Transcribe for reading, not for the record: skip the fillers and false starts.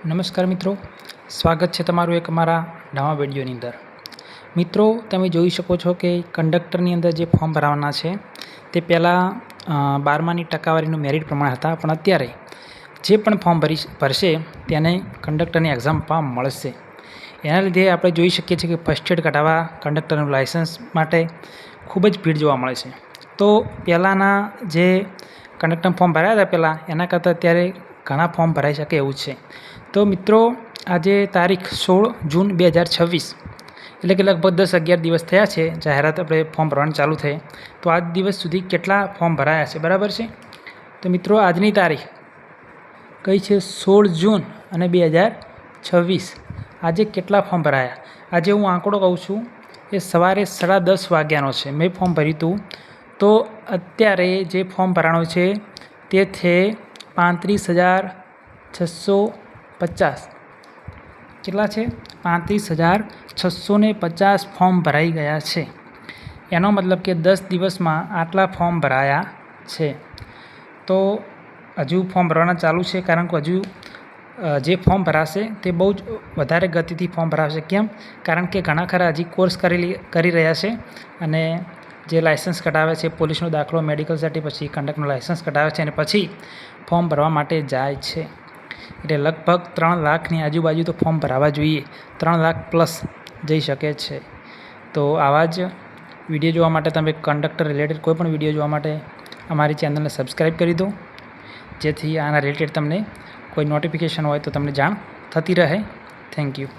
નમસ્કાર મિત્રો, સ્વાગત છે તમારું એક અમારા નવા વિડીયોની અંદર। મિત્રો, તમે જોઈ શકો છો કે કંડક્ટરની અંદર જે ફોર્મ ભરાવાના છે તે પહેલાં 12માની ટકાવારીનું મેરિટ પ્રમાણે હતા, પણ અત્યારે જે પણ ફોર્મ ભરશે તેને કંડક્ટરની એક્ઝામ આપવા મળશે। એના લીધે આપણે જોઈ શકીએ છીએ કે ફર્સ્ટ એડ કઢાવવા કંડક્ટરનું લાઇસન્સ માટે ખૂબ જ ભીડ જોવા મળે છે। તો પહેલાંના જે કંડક્ટર ફોર્મ ભરાયા હતા પહેલાં એના કરતાં અત્યારે ઘણા ફોર્મ ભરાઈ શકે એવું છે। તો મિત્રો, આજે તારીખ 16 જૂન 2026 એટલે કે લગભગ 10-11 દિવસ થયા છે જાહેરાત આપણે ફોર્મ ભરવાનું ચાલુ થઈ। તો આજ દિવસ સુધી કેટલા ફોર્મ ભરાયા છે બરાબર છે। તો મિત્રો, આજની તારીખ કઈ છે? 16 જૂન અને 2026। આજે કેટલા ફોર્મ ભરાયા? આજે હું આંકડો કહું છું એ સવારે 10:30 વાગ્યાનો છે, મેં ફોર્મ ભર્યું હતું। તો અત્યારે જે ફોર્મ ભરાણું છે તે છે 35,650। કેટલા છે? 35,650 ફોર્મ ભરાઈ ગયા છે। એનો મતલબ કે 10 દિવસમાં આટલા ફોર્મ ભરાયા છે। તો હજુ ફોર્મ ભરવાના ચાલુ છે, કારણ કે હજુ જે ફોર્મ ભરાશે તે બહુ જ વધારે ગતિથી ફોર્મ ભરાશે। કેમ? કારણ કે ઘણા ખરા હજી કોર્સ કરી રહ્યા છે અને જે લાઇસન્સ કઢાવે છે, પોલીસનો દાખલો, મેડિકલ સર્ટિ, પછી કંડક્ટરનું લાઇસન્સ કઢાવે છે અને પછી ફોર્મ ભરવા માટે જાય છે। એટલે લગભગ 3 લાખની આજુબાજુ તો ફોર્મ ભરાવા જોઈએ, 3 લાખ પ્લસ જઈ શકે છે। તો આવા જ વિડીયો જોવા માટે તમે કંડક્ટર રિલેટેડ કોઈ પણ વિડીયો જોવા માટે અમારી ચેનલને સબસ્ક્રાઈબ કરી દો, જેથી આના રિલેટેડ તમને કોઈ નોટિફિકેશન હોય તો તમને જાણ થતી રહે। Thank you.